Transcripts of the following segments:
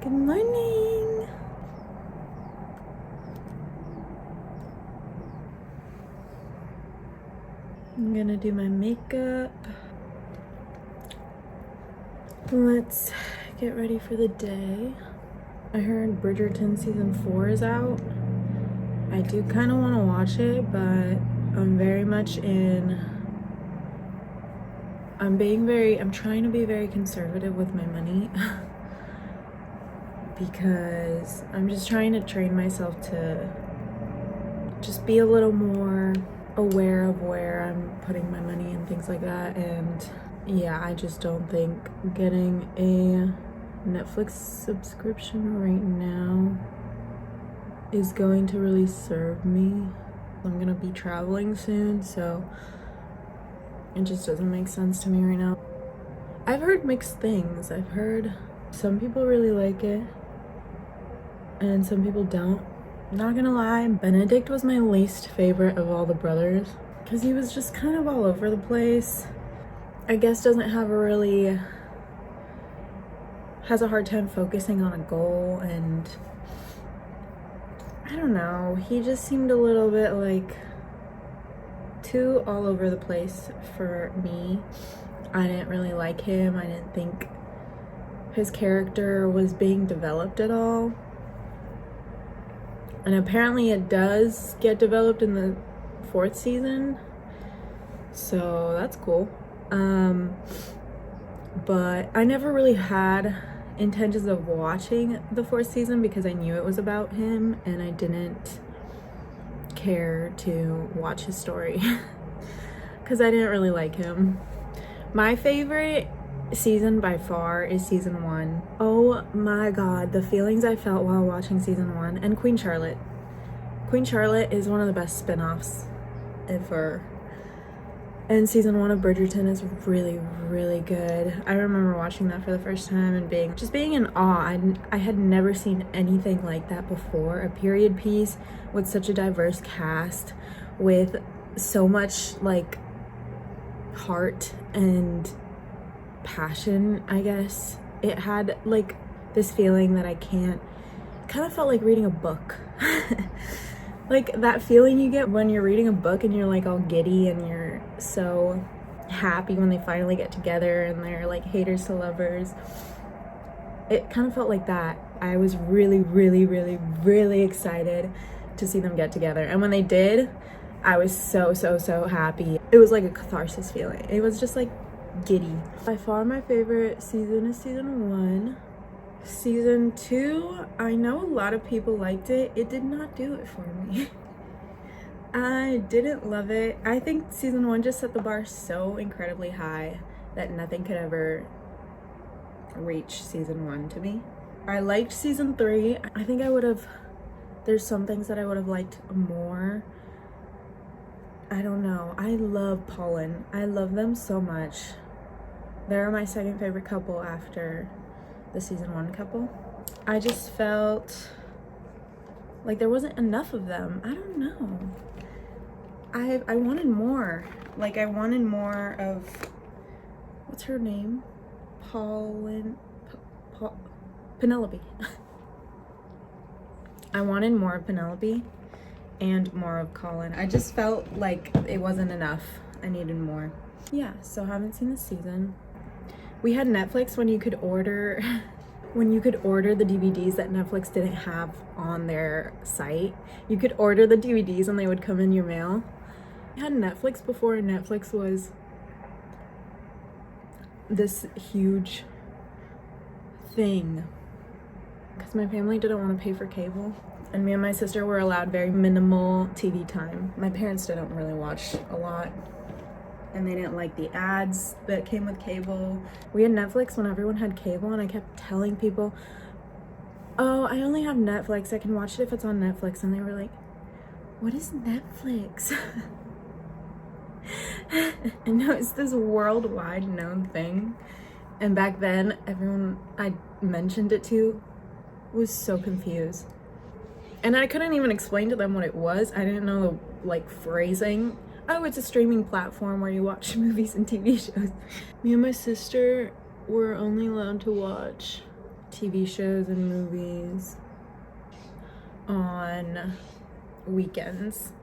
Good morning. I'm gonna do my makeup. Let's get ready for the day. I heard Bridgerton season 4 is out. I do kind of want to watch it, but I'm very much in. I'm trying to be very conservative with my money because I'm just trying to train myself to just be a little more aware of where I'm putting my money and things like that. And yeah, I just don't think getting a Netflix subscription right now is going to really serve me. I'm gonna be traveling soon, so it just doesn't make sense to me right now. I've heard mixed things. I've heard some people really like it and some people don't. Not gonna lie, Benedict was my least favorite of all the brothers because he was just kind of all over the place. I guess doesn't have a really, has a hard time focusing on a goal, and I don't know, he just seemed a little bit like too all over the place for me. I didn't really like him. I didn't think his character was being developed at all. And apparently it does get developed in the 4th season, so that's cool. But I never really had intentions of watching the 4th season because I knew it was about him and I didn't care to watch his story because I didn't really like him. My favorite season by far is season 1. Oh my god, the feelings I felt while watching season 1. And Queen Charlotte. Queen Charlotte is one of the best spin-offs ever. And season 1 of Bridgerton is really, really good. I remember watching that for the first time and being in awe. I had never seen anything like that before. A period piece with such a diverse cast, with so much like heart and passion, I guess. It had like this feeling that kind of felt like reading a book. Like that feeling you get when you're reading a book and you're like all giddy and you're so happy when they finally get together and they're like haters to lovers. It kind of felt like that. I was really, really, really, really excited to see them get together. And when they did, I was so, so, so happy. It was like a catharsis feeling. It was just like giddy. By far my favorite season is season 1. Season 2, I know a lot of people liked it. It did not do it for me. I didn't love it. I think season 1 just set the bar so incredibly high that nothing could ever reach season 1 to me. I liked season 3. I think there's some things that I would have liked more. I don't know. I love Paulin. I love them so much. They're my second favorite couple after the season 1 couple. I just felt like there wasn't enough of them. I don't know. I wanted more. Like I wanted more of, what's her name? Penelope. I wanted more of Penelope and more of Colin. I just felt like it wasn't enough. I needed more. Yeah, so haven't seen the season. We had Netflix when you could order the DVDs that Netflix didn't have on their site. You could order the DVDs and they would come in your mail. I had Netflix before Netflix was this huge thing because my family didn't want to pay for cable. And me and my sister were allowed very minimal TV time. My parents didn't really watch a lot. And they didn't like the ads that came with cable. We had Netflix when everyone had cable, and I kept telling people, oh, I only have Netflix. I can watch it if it's on Netflix. And they were like, what is Netflix? And no, it's this worldwide known thing. And back then, everyone I mentioned it to was so confused. And I couldn't even explain to them what it was. I didn't know the like phrasing. Oh, it's a streaming platform where you watch movies and TV shows. Me and my sister were only allowed to watch TV shows and movies on weekends.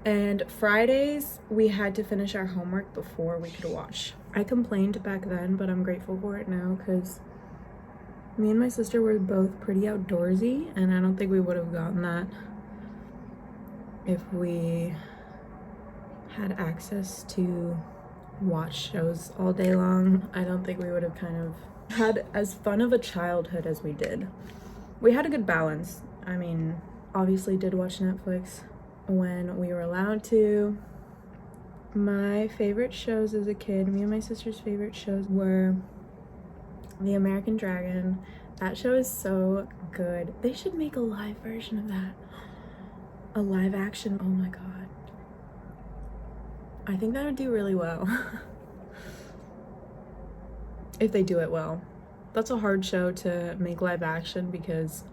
And Fridays, we had to finish our homework before we could watch. I complained back then, but I'm grateful for it now because me and my sister were both pretty outdoorsy, and I don't think we would have gotten that if we had access to watch shows all day long. I don't think we would have kind of had as fun of a childhood as we did. We had a good balance. I mean, obviously did watch Netflix when we were allowed to. My favorite shows as a kid, me and my sister's favorite shows were The American Dragon. That show is so good. They should make a live version of that. A live action, oh my god. I think that would do really well. If they do it well. That's a hard show to make live action because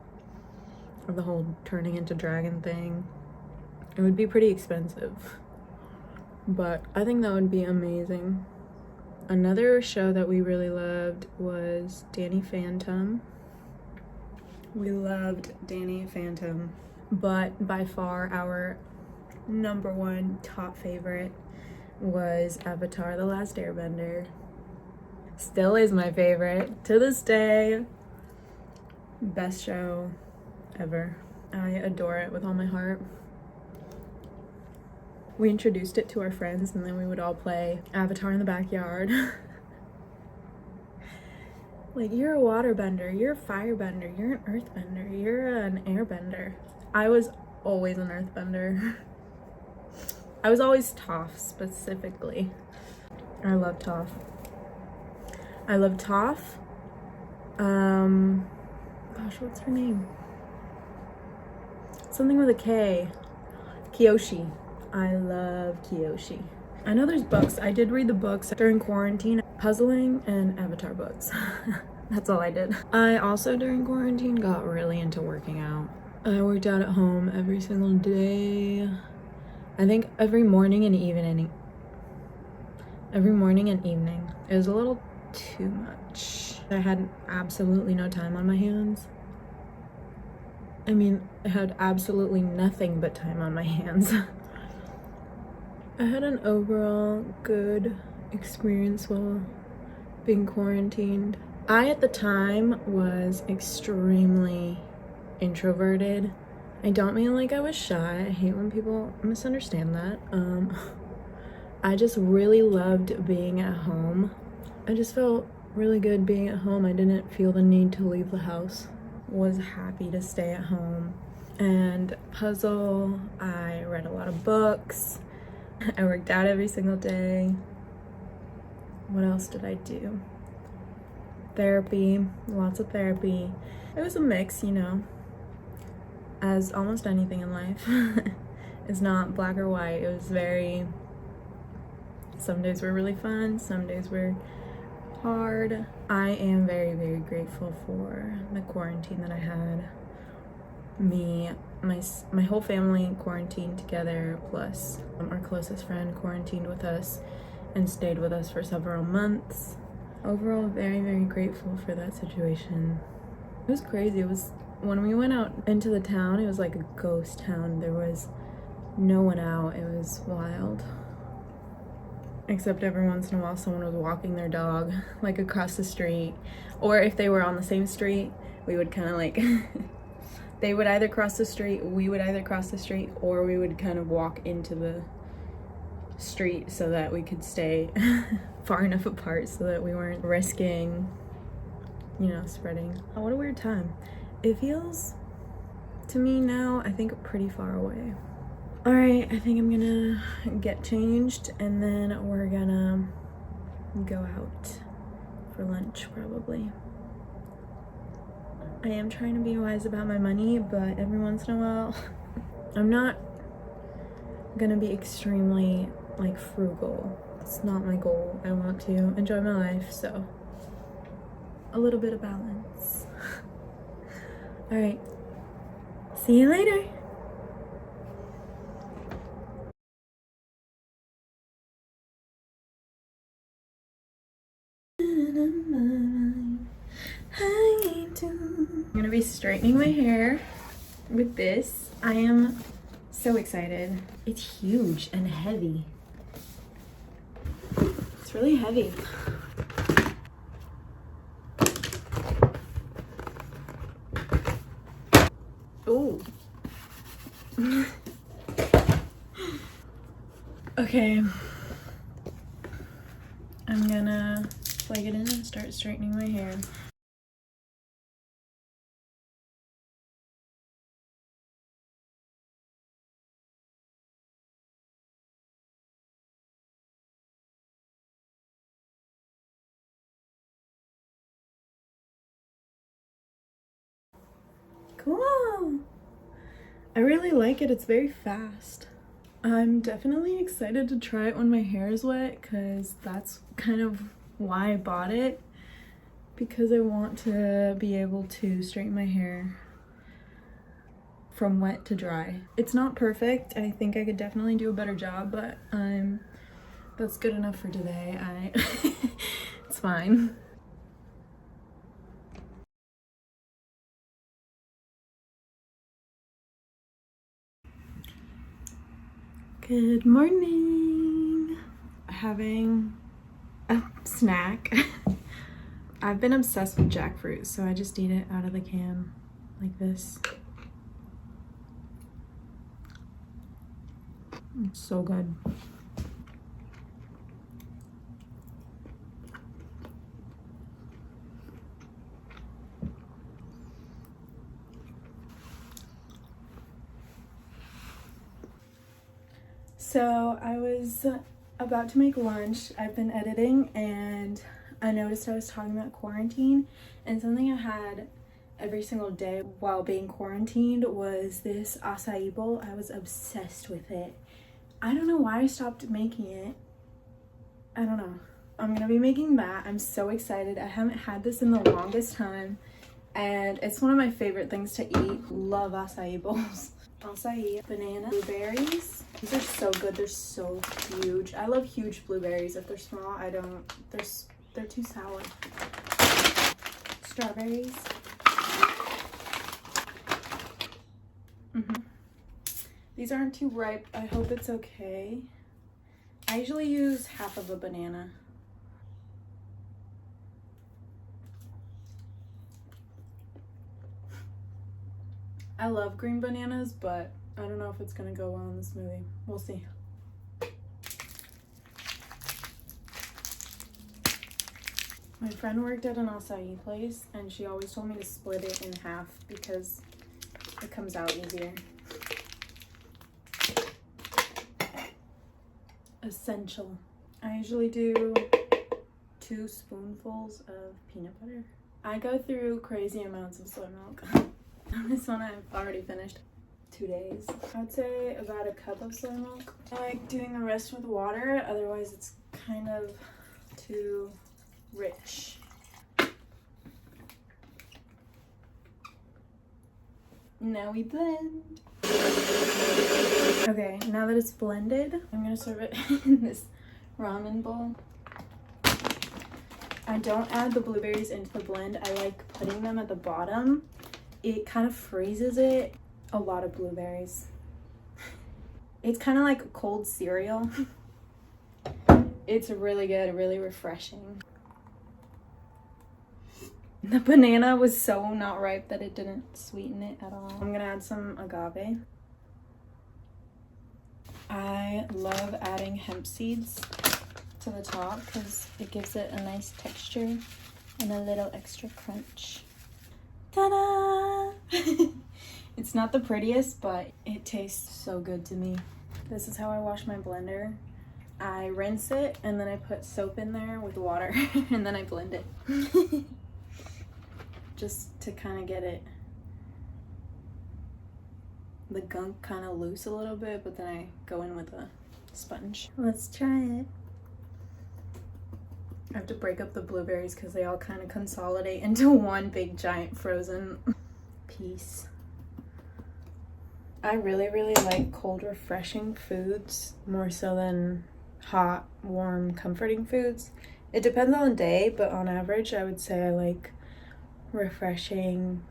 of the whole turning into dragon thing. It would be pretty expensive, but I think that would be amazing. Another show that we really loved was Danny Phantom. We loved Danny Phantom, but by far our number one top favorite was Avatar: The Last Airbender. Still is my favorite to this day. Best show ever. I adore it with all my heart. We introduced it to our friends and then we would all play Avatar in the backyard. Like, you're a waterbender, you're a firebender, you're an earthbender, you're an airbender. I was always an earthbender. I was always Toph specifically. I love Toph. I love Toph. Gosh, what's her name? Something with a K. Kyoshi. I love Kyoshi. I know there's books. I did read the books during quarantine. Puzzling and Avatar books. That's all I did. I also during quarantine got really into working out. I worked out at home every single day. I think every morning and evening. Every morning and evening. It was a little too much. I had absolutely no time on my hands. I mean, I had absolutely nothing but time on my hands. I had an overall good experience while being quarantined. I, at the time, was extremely introverted. I don't mean like I was shy. I hate when people misunderstand that. I just really loved being at home. I just felt really good being at home. I didn't feel the need to leave the house. Was happy to stay at home and puzzle. I read a lot of books. I worked out every single day. What else did I do? Therapy, lots of therapy. It was a mix, you know, as almost anything in life. It's not black or white. It was very, some days were really fun, some days were hard. I am very, very grateful for the quarantine that I had. My whole family quarantined together, plus our closest friend quarantined with us and stayed with us for several months. Overall, very, very grateful for that situation. It was crazy. It was, when we went out into the town, it was like a ghost town. There was no one out. It was wild. Except every once in a while someone was walking their dog like across the street, or if they were on the same street, we would kind of like they would either cross the street, we would either cross the street, or we would kind of walk into the street so that we could stay far enough apart so that we weren't risking, you know, spreading. Oh, what a weird time. It feels to me now, I think, pretty far away. All right, I think I'm gonna get changed and then we're gonna go out for lunch probably. I am trying to be wise about my money, but every once in a while, I'm not gonna be extremely like frugal. It's not my goal. I want to enjoy my life, so a little bit of balance. All right, see you later. gonna be straightening my hair with this. I am so excited. It's huge and heavy. It's really heavy. Oh. Okay. I'm gonna plug it in and start straightening my hair. Cool. I really like it. It's very fast. I'm definitely excited to try it when my hair is wet because that's kind of why I bought it, because I want to be able to straighten my hair from wet to dry. It's not perfect. I think I could definitely do a better job, but that's good enough for today. It's fine. Good morning. Having a snack. I've been obsessed with jackfruit, so I just eat it out of the can like this. It's so good. So I was about to make lunch. I've been editing and I noticed I was talking about quarantine, and something I had every single day while being quarantined was this acai bowl. I was obsessed with it. I don't know why I stopped making it. I don't know. I'm gonna be making that. I'm so excited. I haven't had this in the longest time and it's one of my favorite things to eat. Love acai bowls. Acai, banana, blueberries. These are so good. They're so huge. I love huge blueberries. If they're small, I don't. They're too sour. Strawberries. These aren't too ripe. I hope it's okay. I usually use half of a banana. I love green bananas, but I don't know if it's gonna go well in the smoothie. We'll see. My friend worked at an acai place and she always told me to split it in half because it comes out easier. Essential. I usually do 2 spoonfuls of peanut butter. I go through crazy amounts of soy milk. This one I've already finished. 2 days. I'd say about a cup of soy milk. I like doing the rest with water, otherwise it's kind of too rich. Now we blend. Okay, now that it's blended, I'm gonna serve it in this ramen bowl. I don't add the blueberries into the blend. I like putting them at the bottom. It kind of freezes it. A lot of blueberries. It's kind of like cold cereal. It's really good, really refreshing. The banana was so not ripe that it didn't sweeten it at all. I'm gonna add some agave. I love adding hemp seeds to the top because it gives it a nice texture and a little extra crunch. Ta-da! It's not the prettiest, but it tastes so good to me. This is how I wash my blender. I rinse it and then I put soap in there with water and then I blend it. Just to kind of get the gunk kind of loose a little bit, but then I go in with a sponge. Let's try it. I have to break up the blueberries because they all kind of consolidate into one big giant frozen piece. I really like cold refreshing foods more so than hot, warm, comforting foods. It depends on the day, but on average I would say I like refreshing,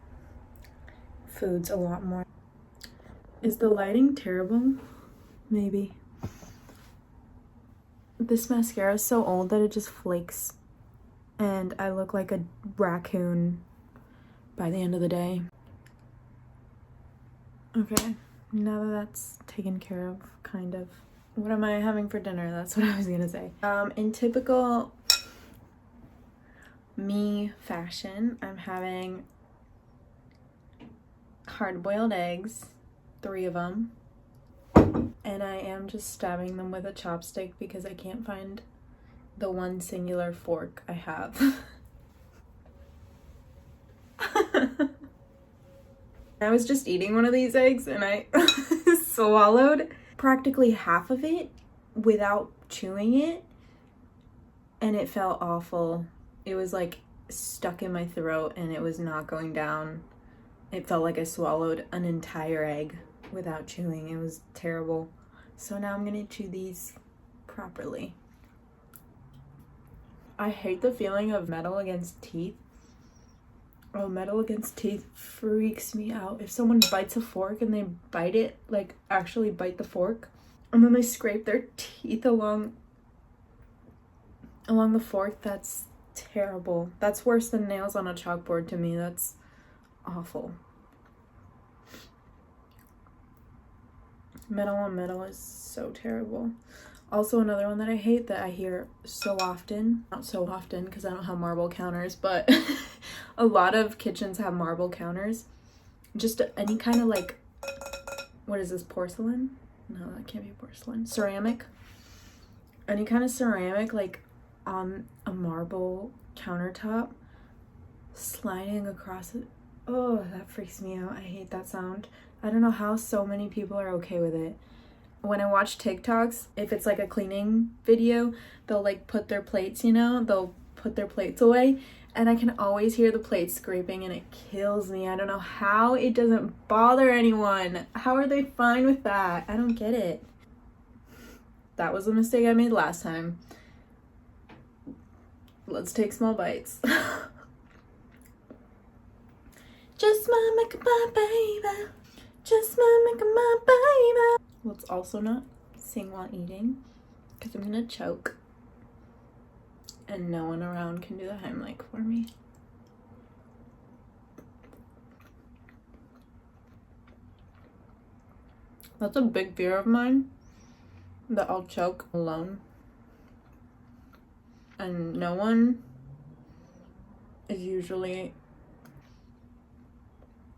foods a lot more. Is the lighting terrible? Maybe. This mascara is so old that it just flakes, and I look like a raccoon by the end of the day. Okay, now that that's taken care of, kind of. What am I having for dinner? That's what I was gonna say. In typical me fashion, I'm having hard-boiled eggs, 3 of them, and I am just stabbing them with a chopstick because I can't find the one singular fork I have. I was just eating one of these eggs and I swallowed practically half of it without chewing it, and it felt awful. It was like stuck in my throat and it was not going down. It felt like I swallowed an entire egg without chewing. It was terrible. So now I'm gonna chew these properly. I hate the feeling of metal against teeth. Oh, metal against teeth freaks me out. If someone bites a fork and they bite it, like actually bite the fork, and then they scrape their teeth along the fork, that's terrible. That's worse than nails on a chalkboard to me. That's awful. Metal on metal is so terrible. Also, another one that I hate that I hear so often, not so often because I don't have marble counters, but a lot of kitchens have marble counters. Just any kind of like, what is this, porcelain? No, that can't be porcelain. Ceramic. Any kind of ceramic like on a marble countertop sliding across it. Oh, that freaks me out. I hate that sound. I don't know how so many people are okay with it. When I watch TikToks, if it's like a cleaning video, they'll like put their plates, you know, they'll put their plates away, and I can always hear the plates scraping and it kills me. I don't know how it doesn't bother anyone. How are they fine with that? I don't get it. That was a mistake I made last time. Let's take small bites. Just my make my baby. Just my make my baby. Let's also not sing while eating because I'm gonna choke and no one around can do the Heimlich for me. That's a big fear of mine, that I'll choke alone and no one is usually.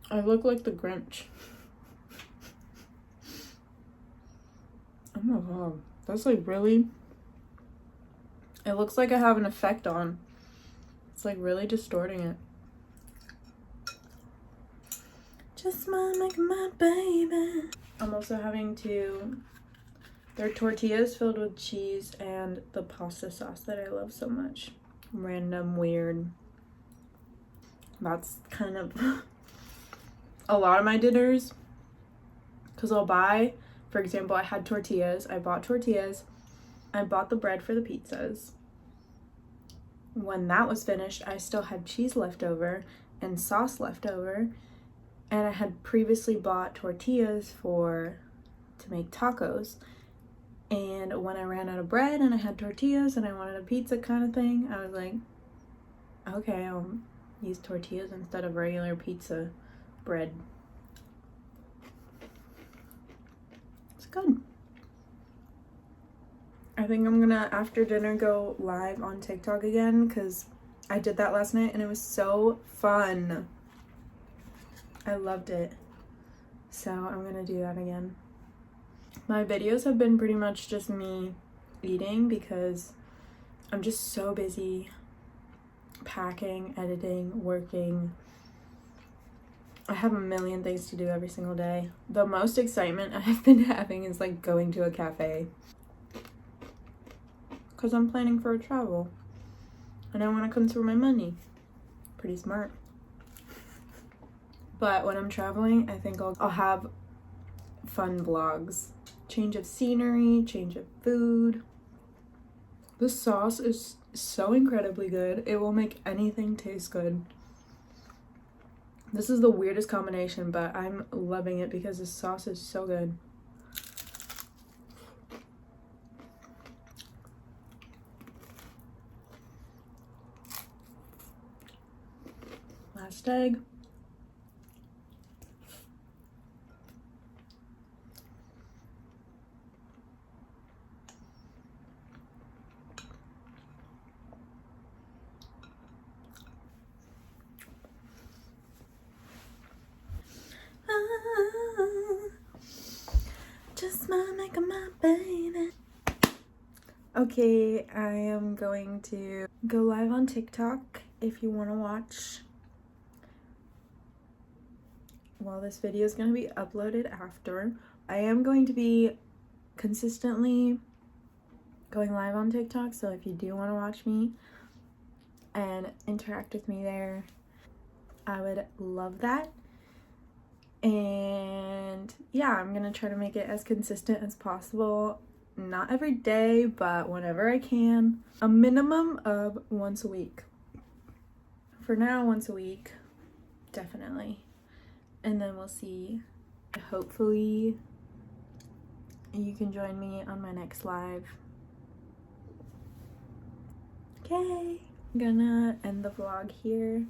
I look like the Grinch. Oh my god, that's like really, it looks like I have an effect on. It's like really distorting it. Just my baby. I'm also having they're tortillas filled with cheese and the pasta sauce that I love so much. Random, weird. That's kind of a lot of my dinners, because I'll buy, for example, I had tortillas. I bought tortillas. I bought the bread for the pizzas. When that was finished, I still had cheese left over and sauce left over. And I had previously bought tortillas to make tacos. And when I ran out of bread and I had tortillas and I wanted a pizza kind of thing, I was like, okay, I'll use tortillas instead of regular pizza bread. Good. I think I'm gonna, after dinner, go live on TikTok again because I did that last night and it was so fun. I loved it. So I'm gonna do that again. My videos have been pretty much just me eating because I'm just so busy packing, editing, working. I have a million things to do every single day. The most excitement I've been having is like going to a cafe. Because I'm planning for a travel. And I want to conserve my money. Pretty smart. But when I'm traveling, I think I'll have fun vlogs. Change of scenery, change of food. The sauce is so incredibly good. It will make anything taste good. This is the weirdest combination, but I'm loving it because this sauce is so good. Last egg. Just my make my baby. Okay, I am going to go live on TikTok if you want to watch. Well, this video is going to be uploaded after. I am going to be consistently going live on TikTok, so if you do want to watch me and interact with me there, I would love that. And yeah, I'm gonna try to make it as consistent as possible. Not every day, but whenever I can. A minimum of once a week. For now, once a week, definitely. And then we'll see. Hopefully, you can join me on my next live. Okay, I'm gonna end the vlog here.